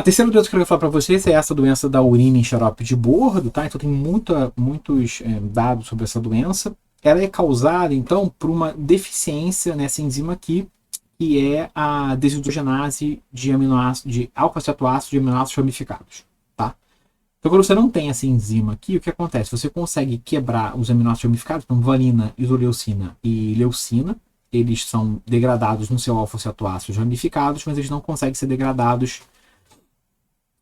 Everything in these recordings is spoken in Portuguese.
terceira doença que eu quero falar para vocês é essa doença da urina em xarope de bordo, tá? Então tem muitos dados sobre essa doença. Ela é causada, então, por uma deficiência nessa enzima aqui, que é a desidrogenase de aminoácidos, de alfa-cetoácidos de aminoácidos ramificados, tá? Então, quando você não tem essa enzima aqui, o que acontece? Você consegue quebrar os aminoácidos ramificados, então valina, isoleucina e leucina. Eles são degradados no seu alfa-cetoácidos ramificados, mas eles não conseguem ser degradados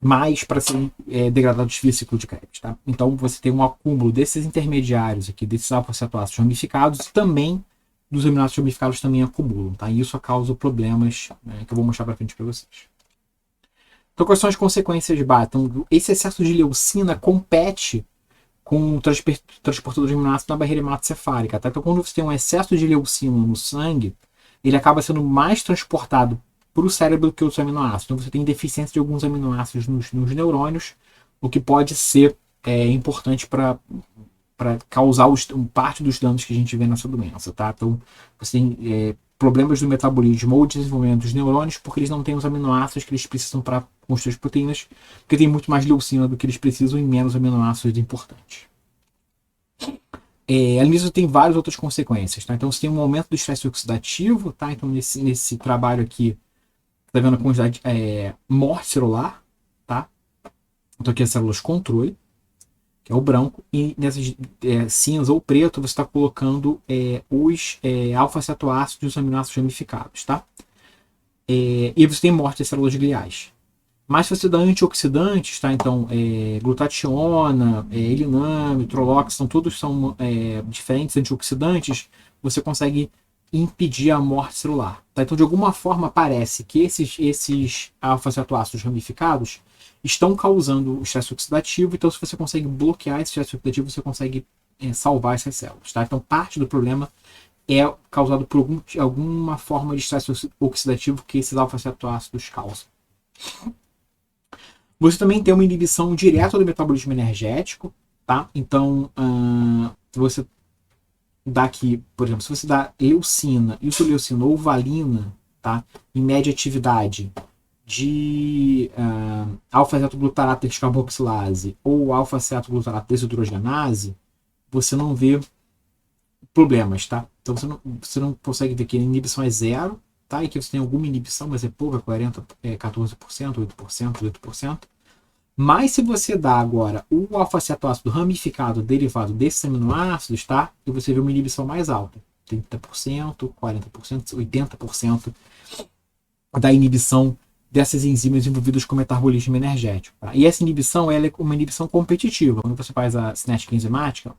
mais para serem degradados via ciclo de Krebs, tá? Então você tem um acúmulo desses intermediários aqui, desses alfa-cetoácidos ramificados, e também dos aminoácidos ramificados também acumulam, tá? E isso causa problemas, né, que eu vou mostrar para frente para vocês. Então, quais são as consequências de base? Então, esse excesso de leucina compete com o transportador de aminoácidos na barreira hematocefálica, tá? Então, quando você tem um excesso de leucina no sangue, ele acaba sendo mais transportado para o cérebro do que os aminoácidos. Então, você tem deficiência de alguns aminoácidos nos neurônios, o que pode ser importante para causar parte dos danos que a gente vê nessa doença, tá? Então, você tem problemas do metabolismo ou desenvolvimento dos neurônios porque eles não têm os aminoácidos que eles precisam para construir as proteínas, porque tem muito mais leucina do que eles precisam e menos aminoácidos importantes. Além disso, tem várias outras consequências, tá? Então, você tem um aumento do estresse oxidativo, tá? Então, nesse trabalho aqui, tá vendo a quantidade morte celular, tá? Então, aqui as células controle, que é o branco, e nessas cinza ou preto você está colocando os alfa-cetoácidos e os aminoácidos ramificados, tá? E você tem morte das células gliais. Mas se você dá antioxidantes, tá? Então, glutationa, eliname, troloxan, todos são diferentes antioxidantes, você consegue impedir a morte celular, tá? Então, de alguma forma, parece que esses alfa-cetoácidos ramificados estão causando o estresse oxidativo, então se você consegue bloquear esse estresse oxidativo, você consegue salvar essas células, tá? Então, parte do problema é causado por alguma forma de estresse oxidativo que esses alfa-cetoácidos causam. Você também tem uma inibição direta do metabolismo energético, tá? Então, você dá aqui, por exemplo, se você dá leucina, isoleucina ou valina, tá? Em média atividade de alfa-cetoglutarato descarboxilase ou alfa-cetoglutarato desidrogenase, você não vê problemas, tá? Então você não consegue ver que a inibição é zero, tá? E que você tem alguma inibição, mas é pouca, 14%, 8%, 8%. Mas se você dá agora o alfa-cetoácido ramificado derivado desses aminoácidos, tá? E você vê uma inibição mais alta, 30%, 40%, 80% da inibição dessas enzimas envolvidas com metabolismo energético. Tá? E essa inibição ela é uma inibição competitiva. Quando você faz a cinética enzimática,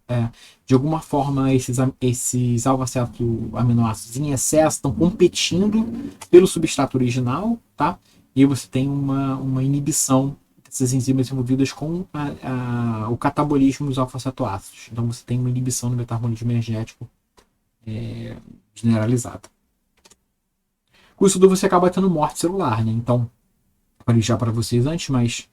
de alguma forma esses alfa-aminoácidos em excesso estão competindo pelo substrato original, tá? E você tem uma inibição dessas enzimas envolvidas com o catabolismo dos alfa-cetoácidos. Então você tem uma inibição do metabolismo energético generalizada. Com isso tudo você acaba tendo morte celular, né? Então, falei já para vocês antes, mas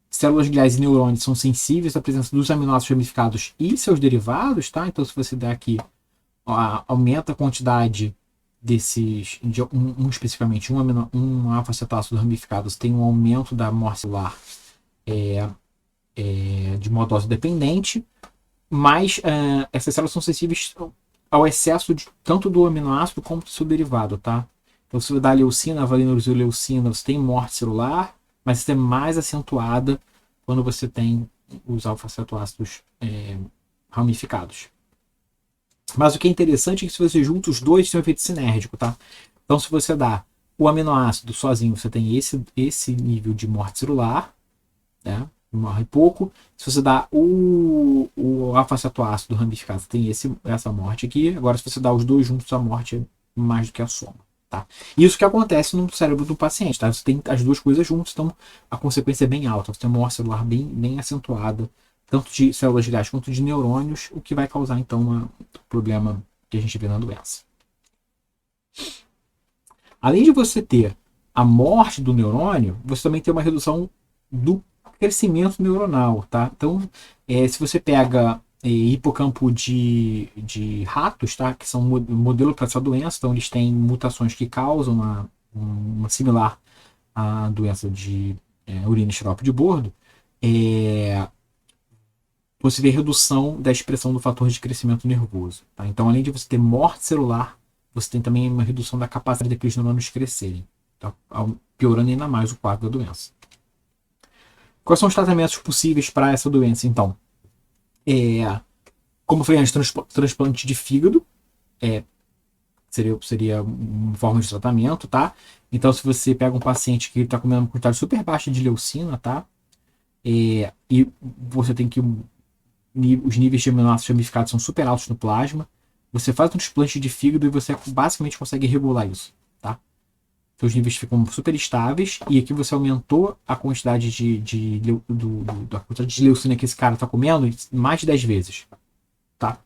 células gliais e neurônios são sensíveis à presença dos aminoácidos ramificados e seus derivados, tá? Então, se você der aqui, aumenta a quantidade desses, especificamente um alfa-cetoácido ramificado, você tem um aumento da morte celular de uma dose dependente, mas essas células são sensíveis ao excesso tanto do aminoácido como do seu derivado, tá? Então, se você dá leucina, valina, leucina, você tem morte celular, mas isso é mais acentuada quando você tem os alfa-cetoácidos ramificados. Mas o que é interessante é que se você junta os dois, tem um efeito sinérgico, tá? Então, se você dá o aminoácido sozinho, você tem esse nível de morte celular, né? Morre pouco. Se você dá o alfa-cetoácido ramificado, você tem essa morte aqui. Agora, se você dá os dois juntos, a morte é mais do que a soma. Tá? Isso que acontece no cérebro do paciente. Tá? Você tem as duas coisas juntas, então a consequência é bem alta. Você tem uma morte celular bem acentuada, tanto de células gliais quanto de neurônios, o que vai causar, então, um problema que a gente vê na doença. Além de você ter a morte do neurônio, você também tem uma redução do crescimento neuronal, tá? Então, se você pega hipocampo de ratos, tá? Que são modelo para essa doença, então eles têm mutações que causam uma similar a doença de urina e xarope de bordo, você vê redução da expressão do fator de crescimento nervoso. Tá? Então, além de você ter morte celular, você tem também uma redução da capacidade daqueles neurônios crescerem, tá? Piorando ainda mais o quadro da doença. Quais são os tratamentos possíveis para essa doença, então? Como eu falei antes, transplante de fígado seria uma forma de tratamento, tá? Então, se você pega um paciente que está comendo uma quantidade super baixa de leucina, tá? E você tem que os níveis de aminoácidos ramificados são super altos no plasma, você faz um transplante de fígado e você basicamente consegue regular isso, tá? Então os níveis ficam super estáveis e aqui você aumentou a quantidade da quantidade de leucina que esse cara está comendo mais de 10 vezes, tá?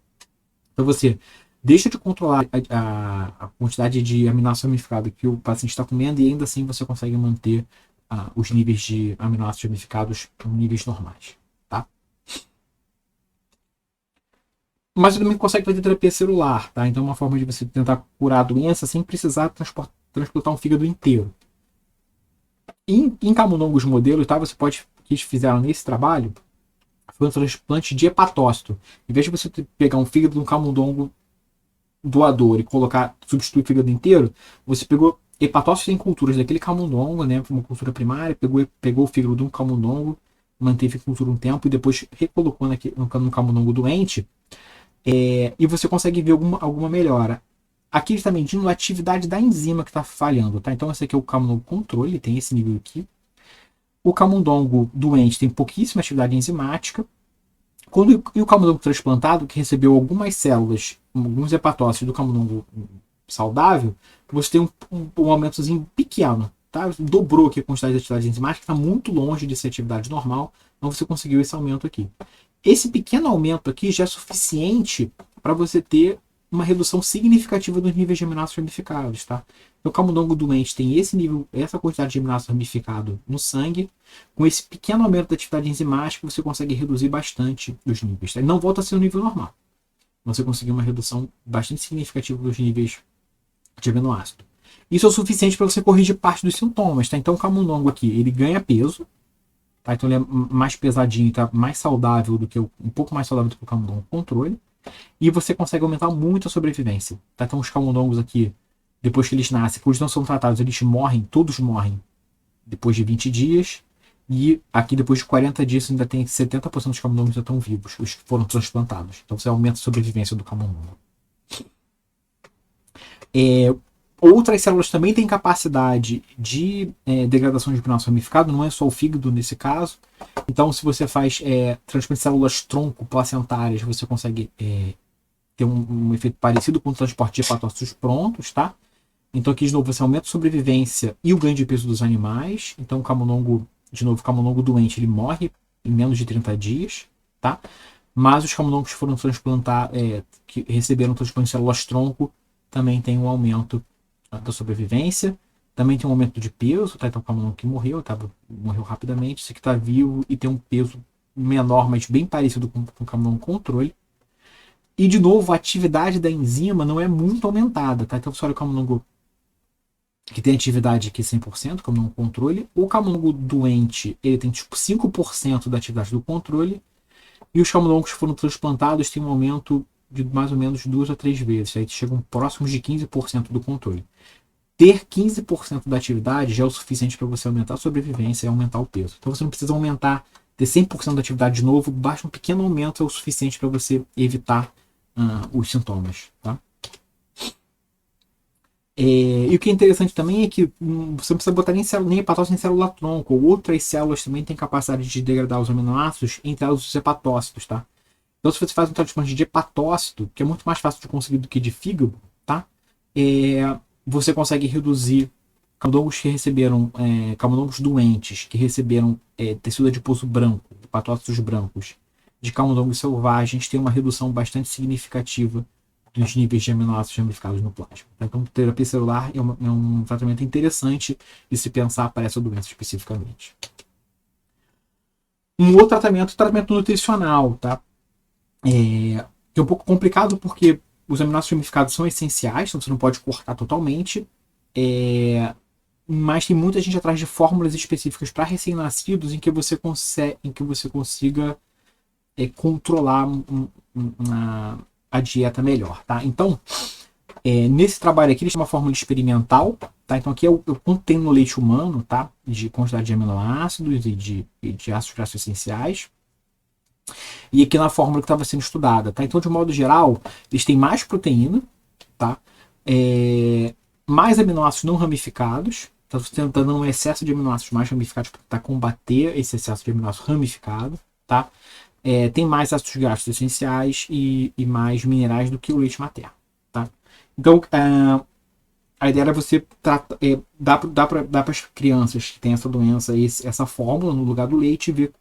Então você deixa de controlar a quantidade de aminoácido ramificado que o paciente está comendo e ainda assim você consegue manter os níveis de aminoácidos ramificados em níveis normais, tá? Mas você também consegue fazer terapia celular, tá? Então é uma forma de você tentar curar a doença sem precisar transplantar um fígado inteiro. Em camundongos modelos, tá? Você pode, que eles fizeram nesse trabalho, foi um transplante de hepatócito. Em vez de você pegar um fígado de um camundongo doador e substituir o fígado inteiro, você pegou hepatócitos em culturas daquele camundongo, né? Uma cultura primária, pegou o fígado de um camundongo, manteve a cultura um tempo e depois recolocou no camundongo doente. E você consegue ver alguma melhora. Aqui ele está medindo a atividade da enzima que está falhando, tá? Então esse aqui é o camundongo controle, tem esse nível aqui. O camundongo doente tem pouquíssima atividade enzimática. E o camundongo transplantado, que recebeu algumas células, alguns hepatócitos do camundongo saudável, você tem um aumentozinho pequeno, tá? Dobrou aqui a quantidade de atividade enzimática, está muito longe de ser atividade normal, então você conseguiu esse aumento aqui. Esse pequeno aumento aqui já é suficiente para você ter uma redução significativa dos níveis de aminoácidos ramificados, tá? Então, o camundongo doente tem esse nível, essa quantidade de aminoácido ramificado no sangue. Com esse pequeno aumento da atividade enzimática, você consegue reduzir bastante os níveis. Tá? Ele não volta a ser o nível normal. Você conseguiu uma redução bastante significativa dos níveis de aminoácido. Isso é o suficiente para você corrigir parte dos sintomas, tá? Então, o camundongo aqui, ele ganha peso, tá? Então, ele é mais pesadinho, tá? Mais saudável do que um pouco mais saudável do que o camundongo controle. E você consegue aumentar muito a sobrevivência. Tá? Então os camundongos aqui, depois que eles nascem, quando eles não são tratados, eles morrem, todos morrem depois de 20 dias. E aqui depois de 40 dias ainda tem 70% dos camundongos já estão vivos, os que foram transplantados. Então você aumenta a sobrevivência do camundongo. Outras células também têm capacidade de degradação de aminoácido ramificado, não é só o fígado nesse caso. Então, se você faz transplante de células tronco placentárias, você consegue ter um efeito parecido com o transporte de hepatócitos prontos, tá? Então, aqui de novo, você aumenta a sobrevivência e o ganho de peso dos animais. Então, o camundongo doente, ele morre em menos de 30 dias, tá? Mas os camundongos que foram transplantados, que receberam transplante de células tronco, também tem um aumento da sobrevivência, também tem um aumento de peso, tá? Então o camundongo que morreu rapidamente, esse que está vivo e tem um peso menor, mas bem parecido com o camundongo controle. E de novo, a atividade da enzima não é muito aumentada, tá? Então você olha o camundongo que tem atividade aqui 100%, camundongo controle, o camundongo doente, ele tem tipo 5% da atividade do controle, e os camundongos que foram transplantados têm um aumento de mais ou menos 2 a 3 vezes, aí chegam próximos de 15% do controle. Ter 15% da atividade já é o suficiente para você aumentar a sobrevivência e aumentar o peso. Então você não precisa ter 100% da atividade de novo, basta um pequeno aumento é o suficiente para você evitar os sintomas. Tá? E o que é interessante também é que você não precisa botar nem hepatócito nem célula tronco. Outras células também têm capacidade de degradar os aminoácidos, entre elas os hepatócitos. Tá? Então se você faz um transplante de hepatócito, que é muito mais fácil de conseguir do que de fígado, tá? Você consegue reduzir camundongos que receberam, camundongos doentes que receberam tecido adiposo branco, hepatócitos brancos, de camundongos selvagens, tem uma redução bastante significativa dos níveis de aminoácidos ramificados no plasma. Então, terapia celular é um tratamento interessante de se pensar para essa doença especificamente. Um outro tratamento é o tratamento nutricional, tá? Que é um pouco complicado porque os aminoácidos ramificados são essenciais, então você não pode cortar totalmente. mas tem muita gente atrás de fórmulas específicas para recém-nascidos em que você consiga controlar a dieta melhor, tá? Então, nesse trabalho aqui, eles têm uma fórmula experimental, tá? Então aqui eu contém no leite humano, tá? De quantidade de aminoácidos e de ácidos graxos essenciais. E aqui na fórmula que estava sendo estudada, tá? Então, de um modo geral, eles têm mais proteína, tá? Mais aminoácidos não ramificados. Tá tentando um excesso de aminoácidos mais ramificados para tentar combater esse excesso de aminoácidos ramificado, tá? Tem mais ácidos graxos essenciais e mais minerais do que o leite materno, tá? Então, a ideia era você dar para as crianças que têm essa doença essa fórmula no lugar do leite e ver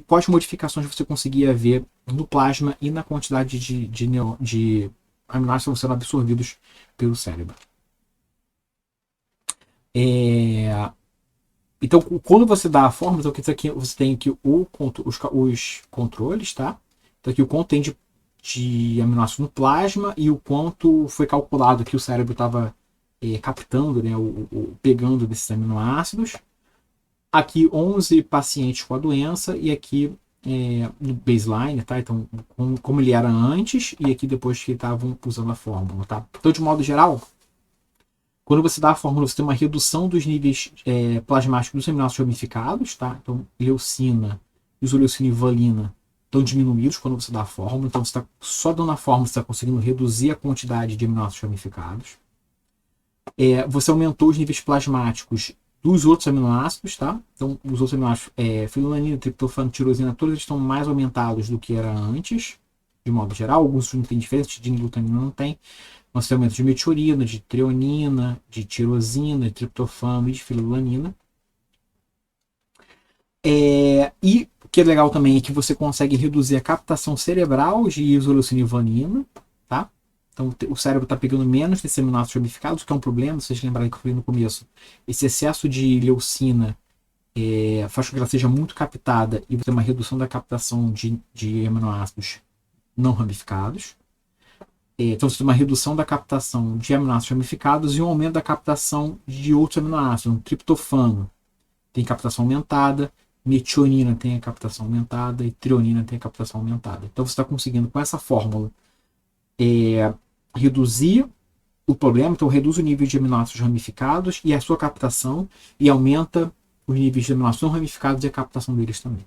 quais modificações você conseguia ver no plasma e na quantidade de aminoácidos sendo absorvidos pelo cérebro. Então, quando você dá a fórmula, então aqui você tem aqui os controles, tá? Então aqui o quanto tem de aminoácidos no plasma e o quanto foi calculado que o cérebro estava captando, né, pegando desses aminoácidos. Aqui 11 pacientes com a doença e aqui no baseline, tá? Então, como ele era antes e aqui depois que estavam usando a fórmula, tá? Então, de modo geral, quando você dá a fórmula, você tem uma redução dos níveis plasmáticos dos aminoácidos ramificados, tá? Então, leucina, isoleucina e valina estão diminuídos quando você dá a fórmula. Então, você está só dando a fórmula, você está conseguindo reduzir a quantidade de aminoácidos ramificados. Você aumentou os níveis plasmáticos dos outros aminoácidos, tá? Então, os outros aminoácidos, fenilalanina, triptofano, tirosina, todos eles estão mais aumentados do que era antes, de modo geral. Alguns não têm diferença, tidiniglutamina não tem. Nós temos aumento de metionina, de treonina, de tirosina, de triptofano e de fenilalanina. E o que é legal também é que você consegue reduzir a captação cerebral de isoleucina e vanina, tá? Então o cérebro está pegando menos desses aminoácidos ramificados, que é um problema, vocês lembrarem que eu falei no começo. Esse excesso de leucina faz com que ela seja muito captada e você tem uma redução da captação de aminoácidos não ramificados. Então você tem uma redução da captação de aminoácidos ramificados e um aumento da captação de outros aminoácidos. Triptofano tem captação aumentada, metionina tem a captação aumentada e treonina tem a captação aumentada. Então você está conseguindo com essa fórmula reduzir o problema, então reduz o nível de aminoácidos ramificados e a sua captação e aumenta os níveis de aminoácidos não ramificados e a captação deles também.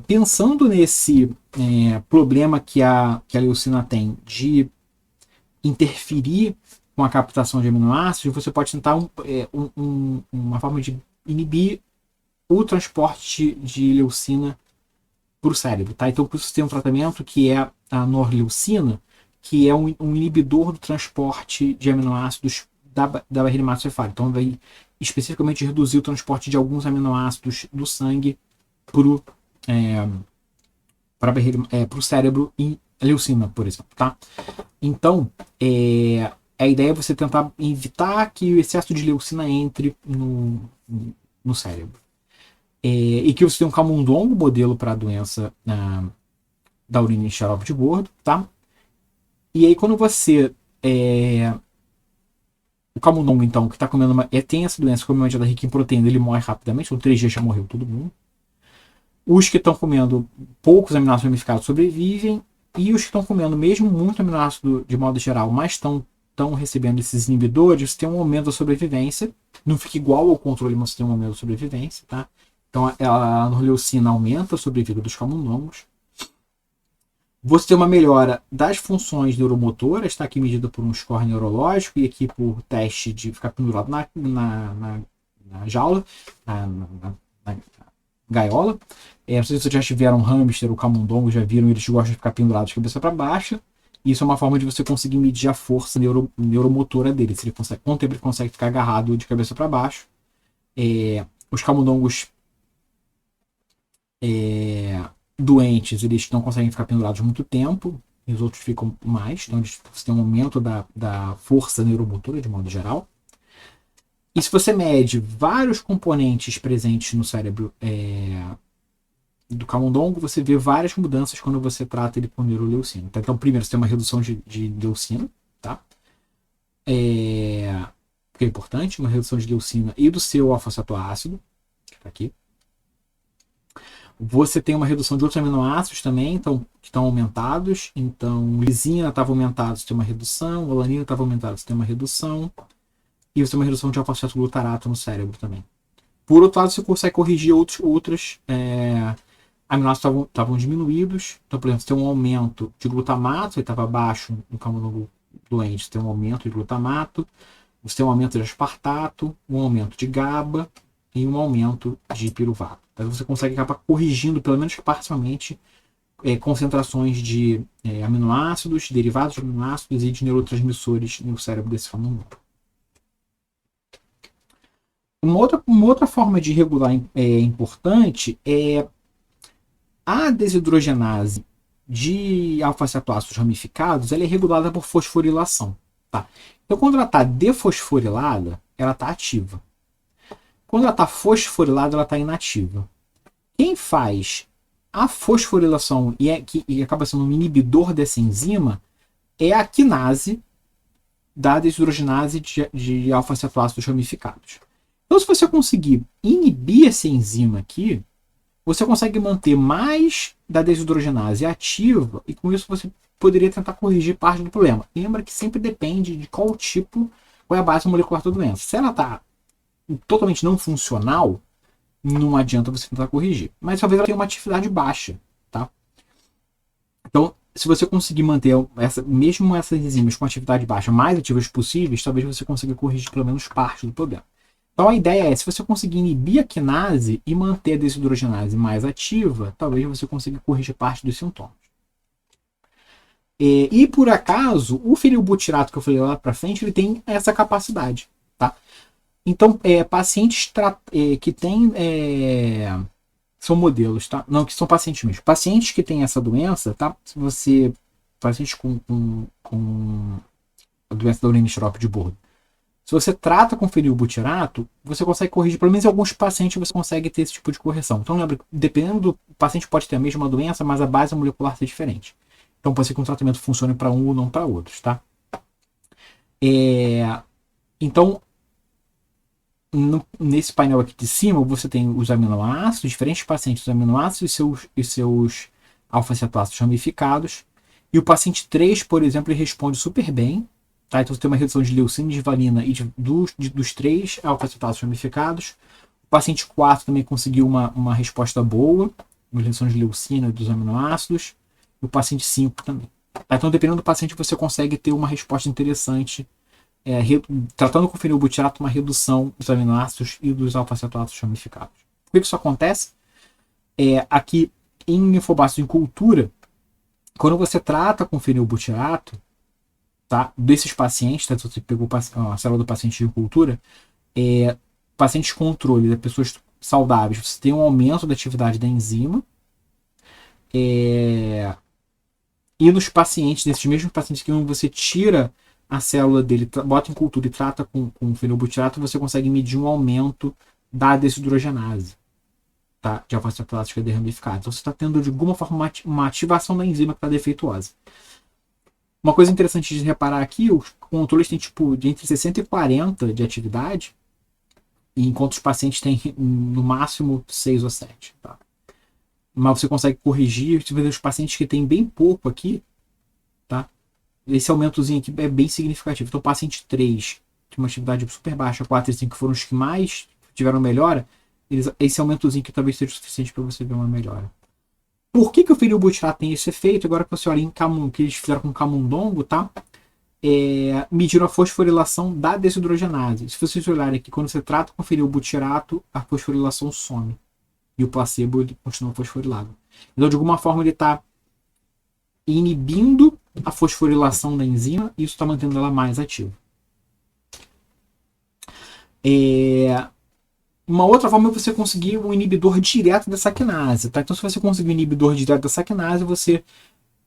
Pensando nesse problema que a leucina tem de interferir com a captação de aminoácidos, você pode tentar uma forma de inibir o transporte de leucina para o cérebro. Tá? Então, você tem um tratamento que é a norleucina, que é um inibidor do transporte de aminoácidos da barreira hematocefálica. Então, vai especificamente reduzir o transporte de alguns aminoácidos do sangue para o cérebro em leucina, por exemplo. Tá? Então, a ideia é você tentar evitar que o excesso de leucina entre no cérebro. E que você tem um camundongo modelo para a doença da urina em xarope de bordo, tá? E aí quando você o camundongo, então, que está comendo tem essa doença, come uma dieta rica em proteína, ele morre rapidamente, então 3 dias já morreu todo mundo. Os que estão comendo poucos aminoácidos ramificados sobrevivem, e os que estão comendo mesmo muito aminoácido de modo geral, mas estão recebendo esses inibidores, você tem um aumento da sobrevivência. Não fica igual ao controle, mas você tem um aumento da sobrevivência, tá? Então a norleucina aumenta a sobrevida dos camundongos. Você tem uma melhora das funções neuromotoras, está aqui medida por um score neurológico e aqui por teste de ficar pendurado na jaula, na gaiola. Não sei se vocês já tiveram um hamster ou camundongo, já viram, eles gostam de ficar pendurados de cabeça para baixo. Isso é uma forma de você conseguir medir a força neuromotora dele, se ele consegue, quanto tempo ele consegue ficar agarrado de cabeça para baixo. Os camundongos doentes, eles não conseguem ficar pendurados muito tempo, e os outros ficam mais, então você tem um aumento da força neuromotora de modo geral. E se você mede vários componentes presentes no cérebro do camundongo, você vê várias mudanças quando você trata ele por neuroleucina. Então, primeiro, você tem uma redução de leucina, tá? que é importante, uma redução de leucina e do seu alfa-cetoácido, que está aqui. Você tem uma redução de outros aminoácidos também, então, que estão aumentados. Então, lisina estava aumentada, você tem uma redução. Alanina estava aumentada, você tem uma redução. E você tem uma redução de alfa-cetoglutarato no cérebro também. Por outro lado, você consegue corrigir outros aminoácidos estavam diminuídos. Então, por exemplo, você tem um aumento de glutamato, ele estava baixo no camundongo doente, você tem um aumento de glutamato. Você tem um aumento de aspartato, um aumento de GABA e um aumento de piruvato. Então você consegue acabar corrigindo, pelo menos parcialmente, concentrações de aminoácidos, derivados de aminoácidos e de neurotransmissores no cérebro desse camundongo. Uma outra forma de regular importante é a desidrogenase de alfa-cetoácidos ramificados, ela é regulada por fosforilação. Tá? Então, quando ela está defosforilada, ela está ativa. Quando ela está fosforilada, ela está inativa. Quem faz a fosforilação e acaba sendo um inibidor dessa enzima é a quinase da desidrogenase de alfa-cetoácidos ramificados. Então, se você conseguir inibir essa enzima aqui, você consegue manter mais da desidrogenase ativa e com isso você poderia tentar corrigir parte do problema. Lembra que sempre depende de qual é a base molecular da doença. Se ela está totalmente não funcional, não adianta você tentar corrigir. Mas talvez ela tenha uma atividade baixa, tá? Então, se você conseguir manter mesmo essas enzimas com atividade baixa mais ativas possíveis, talvez você consiga corrigir pelo menos parte do problema. Então a ideia é, se você conseguir inibir a quinase e manter a desidrogenase mais ativa, talvez você consiga corrigir parte dos sintomas. E por acaso, o fenilbutirato que eu falei lá para frente, ele tem essa capacidade, tá? Então, pacientes que têm... são modelos, tá? Não, que são pacientes mesmo. Pacientes que têm essa doença, tá? Se você... Pacientes com a doença da urina xarope de bordo. Se você trata com fenilbutirato, você consegue corrigir, pelo menos em alguns pacientes você consegue ter esse tipo de correção. Então lembra, dependendo do paciente pode ter a mesma doença, mas a base molecular ser diferente. Então pode ser que um tratamento funcione para um ou não para outros, tá? Então, nesse painel aqui de cima, você tem os aminoácidos, diferentes pacientes, os aminoácidos e seus alfa-cetoácidos ramificados. E o paciente 3, por exemplo, ele responde super bem. Tá? Então você tem uma redução de leucina, de valina e dos 3 alfa-cetoácidos ramificados. O paciente 4 também conseguiu uma resposta boa, uma redução de leucina e dos aminoácidos. E o paciente 5 também. Tá? Então, dependendo do paciente, você consegue ter uma resposta interessante, tratando com fenilbutirato, uma redução dos aminoácidos e dos alfa-cetoácidos ramificados. Por que isso acontece? Aqui em linfobacitos em cultura, quando você trata com fenilbutirato, tá? Desses pacientes, tá? Se você pegou a célula do paciente de cultura, pacientes controle, pessoas saudáveis, você tem um aumento da atividade da enzima. E nos pacientes, desses mesmos pacientes que você tira a célula dele, bota em cultura e trata com fenilbutirato, você consegue medir um aumento da desidrogenase, tá? De alfa-cetoácidos que é ramificado. Então você está tendo de alguma forma uma ativação da enzima que está defeituosa. Uma coisa interessante de reparar aqui, os controles têm tipo de entre 60 e 40 de atividade, enquanto os pacientes têm no máximo 6 ou 7. Tá? Mas você consegue corrigir, se os pacientes que têm bem pouco aqui, tá? Esse aumentozinho aqui é bem significativo. Então o paciente 3 tem uma atividade super baixa, 4 e 5 foram os que mais tiveram melhora, esse aumentozinho aqui talvez seja o suficiente para você ver uma melhora. Por que o fenilbutirato tem esse efeito? Agora que você olha em que eles fizeram com camundongo, tá? Mediram a fosforilação da desidrogenase. Se vocês olharem aqui, quando você trata com fenilbutirato, a fosforilação some. E o placebo ele continua fosforilado. Então, de alguma forma, ele está inibindo a fosforilação da enzima e isso está mantendo ela mais ativa. Uma outra forma é você conseguir um inibidor direto dessa quinase. Tá? Então, se você conseguir um inibidor direto dessa quinase, você,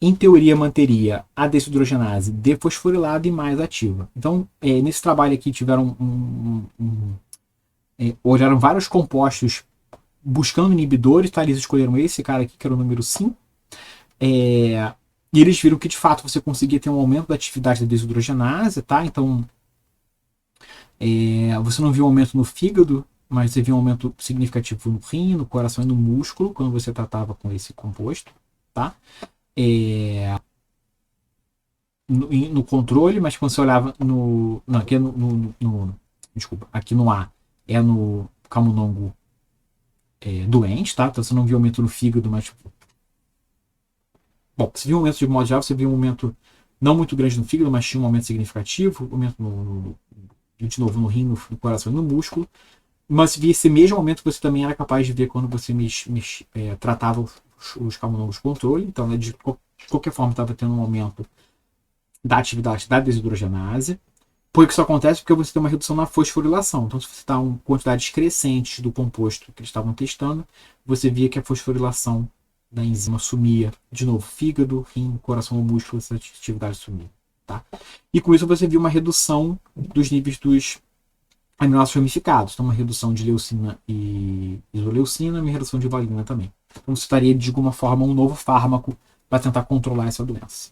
em teoria, manteria a desidrogenase defosforilada e mais ativa. Então, nesse trabalho aqui, tiveram olharam vários compostos buscando inibidores. Tá? Eles escolheram esse cara aqui, que era o número 5. E eles viram que, de fato, você conseguia ter um aumento da atividade da desidrogenase. Tá? Então, Você não viu um aumento no fígado, mas você viu um aumento significativo no rim, no coração e no músculo quando você tratava com esse composto, tá? No controle, mas quando você olhava no. Não, aqui é desculpa, aqui no A é no camundongo doente, tá? Então você não viu aumento no fígado, mas. Bom, você viu um aumento de modo geral, você viu um aumento não muito grande no fígado, mas tinha um aumento significativo, aumento de novo no rim, no coração e no músculo. Mas via esse mesmo aumento que você também era capaz de ver quando você tratava os camundongos controle. Então, né, de qualquer forma, estava tendo um aumento da atividade da desidrogenase. Por que isso acontece? Porque você tem uma redução na fosforilação. Então, se você está em quantidades crescentes do composto que eles estavam testando, você via que a fosforilação da enzima sumia. De novo, fígado, rim, coração ou músculo, essa atividade sumia. Tá? E com isso você viu uma redução dos níveis dos aminoácidos ramificados. Então, uma redução de leucina e isoleucina, uma redução de valina também. Então, você estaria, de alguma forma, um novo fármaco para tentar controlar essa doença.